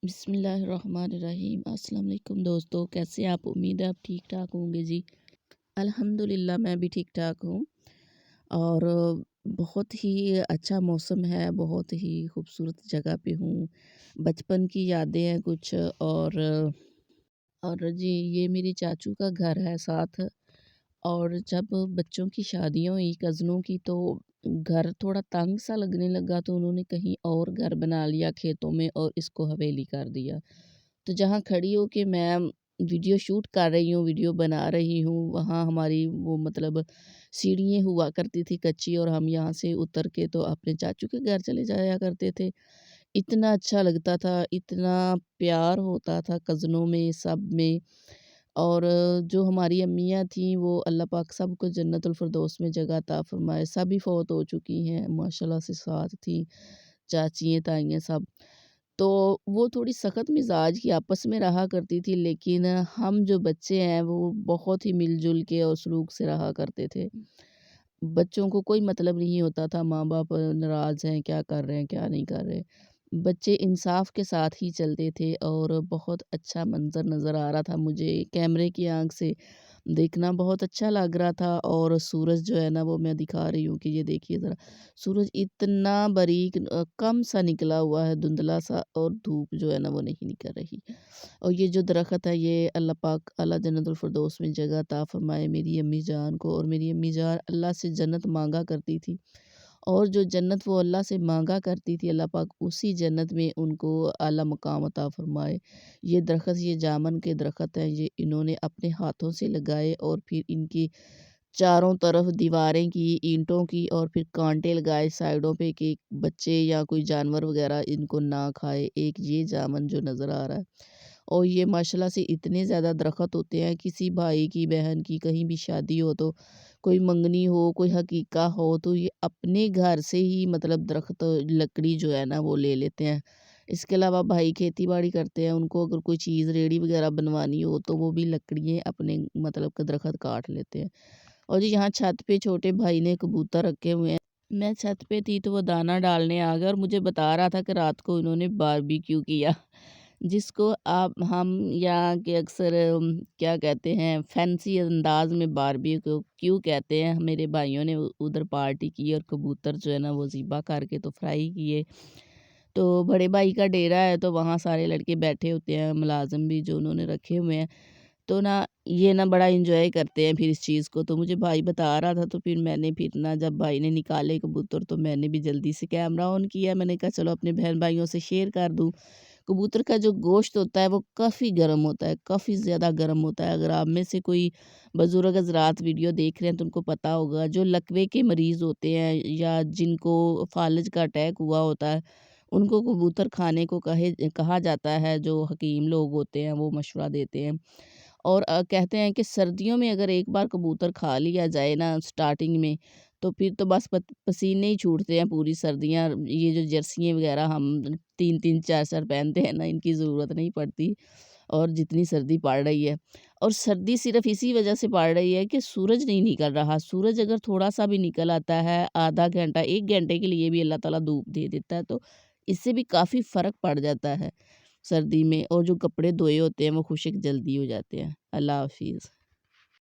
بسم اللہ الرحمن الرحیم۔ السلام علیکم دوستو، کیسے آپ؟ امید ہے آپ ٹھیک ٹھاک ہوں گے جی۔ الحمدللہ میں بھی ٹھیک ٹھاک ہوں، اور بہت ہی اچھا موسم ہے، بہت ہی خوبصورت جگہ پہ ہوں۔ بچپن کی یادیں ہیں کچھ، اور جی یہ میری چاچو کا گھر ہے ساتھ۔ اور جب بچوں کی شادیاں ہوئی کزنوں کی، تو گھر تھوڑا تنگ سا لگنے لگا، تو انہوں نے کہیں اور گھر بنا لیا کھیتوں میں، اور اس کو حویلی کر دیا۔ تو جہاں کھڑی ہو کے میں ویڈیو شوٹ کر رہی ہوں، ویڈیو بنا رہی ہوں، وہاں ہماری وہ مطلب سیڑھیاں ہوا کرتی تھی کچی، اور ہم یہاں سے اتر کے تو اپنے چاچو کے گھر چلے جایا کرتے تھے۔ اتنا اچھا لگتا تھا، اتنا پیار ہوتا تھا کزنوں میں سب میں۔ اور جو ہماری امیاں تھیں، وہ اللہ پاک سب کو جنت الفردوس میں جگہ عطا فرمائے، سبھی فوت ہو چکی ہیں، ماشاءاللہ سے ساتھ تھیں چاچیاں تائیاں سب۔ تو وہ تھوڑی سخت مزاج کی آپس میں رہا کرتی تھی، لیکن ہم جو بچے ہیں وہ بہت ہی مل جل کے اور سلوک سے رہا کرتے تھے۔ بچوں کو کوئی مطلب نہیں ہوتا تھا ماں باپ ناراض ہیں، کیا کر رہے ہیں کیا نہیں کر رہے۔ بچے انصاف کے ساتھ ہی چلتے تھے، اور بہت اچھا منظر نظر آ رہا تھا مجھے کیمرے کی آنکھ سے دیکھنا، بہت اچھا لگ رہا تھا۔ اور سورج جو ہے نا، وہ میں دکھا رہی ہوں کہ یہ دیکھیے ذرا، سورج اتنا باریک کم سا نکلا ہوا ہے، دھندلا سا، اور دھوپ جو ہے نا وہ نہیں نکل رہی۔ اور یہ جو درخت ہے، یہ اللہ پاک اللہ جنت الفردوس میں جگہ عطا فرمائے میری امی جان کو۔ اور میری امی جان اللہ سے جنت مانگا کرتی تھی، اور جو جنت وہ اللہ سے مانگا کرتی تھی، اللہ پاک اسی جنت میں ان کو اعلیٰ مقام عطا فرمائے۔ یہ درخت، یہ جامن کے درخت ہیں، یہ انہوں نے اپنے ہاتھوں سے لگائے، اور پھر ان کی چاروں طرف دیواریں کی اینٹوں کی، اور پھر کانٹے لگائے سائیڈوں پہ کہ بچے یا کوئی جانور وغیرہ ان کو نہ کھائے۔ ایک یہ جامن جو نظر آ رہا ہے، اور یہ ماشاءاللہ سے اتنے زیادہ درخت ہوتے ہیں، کسی بھائی کی بہن کی کہیں بھی شادی ہو، تو کوئی منگنی ہو، کوئی حقیقہ ہو، تو یہ اپنے گھر سے ہی مطلب درخت لکڑی جو ہے نا وہ لے لیتے ہیں۔ اس کے علاوہ بھائی کھیتی باڑی کرتے ہیں، ان کو اگر کوئی چیز ریڑی وغیرہ بنوانی ہو، تو وہ بھی لکڑیاں اپنے مطلب کہ درخت کاٹ لیتے ہیں۔ اور جی یہاں چھت پہ چھوٹے بھائی نے کبوتر رکھے ہوئے ہیں، میں چھت پہ تھی تو وہ دانہ ڈالنے آ گیا، اور مجھے بتا رہا تھا کہ رات کو انہوں نے باربیکیو کیا، جس کو آپ ہم یہاں کے اکثر کیا کہتے ہیں، فینسی انداز میں باربیکیو کیوں کہتے ہیں۔ میرے بھائیوں نے ادھر پارٹی کی، اور کبوتر جو ہے نا وہ ذبح کر کے تو فرائی کیے۔ تو بڑے بھائی کا ڈیرا ہے، تو وہاں سارے لڑکے بیٹھے ہوتے ہیں، ملازم بھی جو انہوں نے رکھے ہوئے ہیں، تو نا یہ نا بڑا انجوائے کرتے ہیں پھر اس چیز کو۔ تو مجھے بھائی بتا رہا تھا، تو پھر میں نے پھر نا جب بھائی نے نکالے کبوتر، تو میں نے بھی جلدی سے کیمرہ آن کیا، میں نے کہا چلو اپنے بہن بھائیوں سے شیئر کر دوں۔ کبوتر کا جو گوشت ہوتا ہے وہ کافی گرم ہوتا ہے، کافی زیادہ گرم ہوتا ہے۔ اگر آپ میں سے کوئی بزرگ حضرات ویڈیو دیکھ رہے ہیں تو ان کو پتہ ہوگا، جو لکوے کے مریض ہوتے ہیں یا جن کو فالج کا اٹیک ہوا ہوتا ہے، ان کو کبوتر کھانے کو کہا جاتا ہے۔ جو حکیم لوگ ہوتے ہیں وہ مشورہ دیتے ہیں، اور کہتے ہیں کہ سردیوں میں اگر ایک بار کبوتر کھا لیا جائے نا سٹارٹنگ میں، تو پھر تو بس پسینے ہی چھوٹتے ہیں پوری سردیاں۔ یہ جو جرسیاں وغیرہ ہم 3 4 پہنتے ہیں نا، ان کی ضرورت نہیں پڑتی، اور جتنی سردی پڑ رہی ہے۔ اور سردی صرف اسی وجہ سے پڑ رہی ہے کہ سورج نہیں نکل رہا۔ سورج اگر تھوڑا سا بھی نکل آتا ہے، آدھا گھنٹہ 1 گھنٹے کے لیے بھی اللہ تعالیٰ دھوپ دے دیتا ہے، تو اس سے بھی کافی فرق پڑ جاتا ہے سردی میں، اور جو کپڑے دھوئے ہوتے ہیں وہ خشک جلدی ہو جاتے ہیں۔ اللہ حافظ۔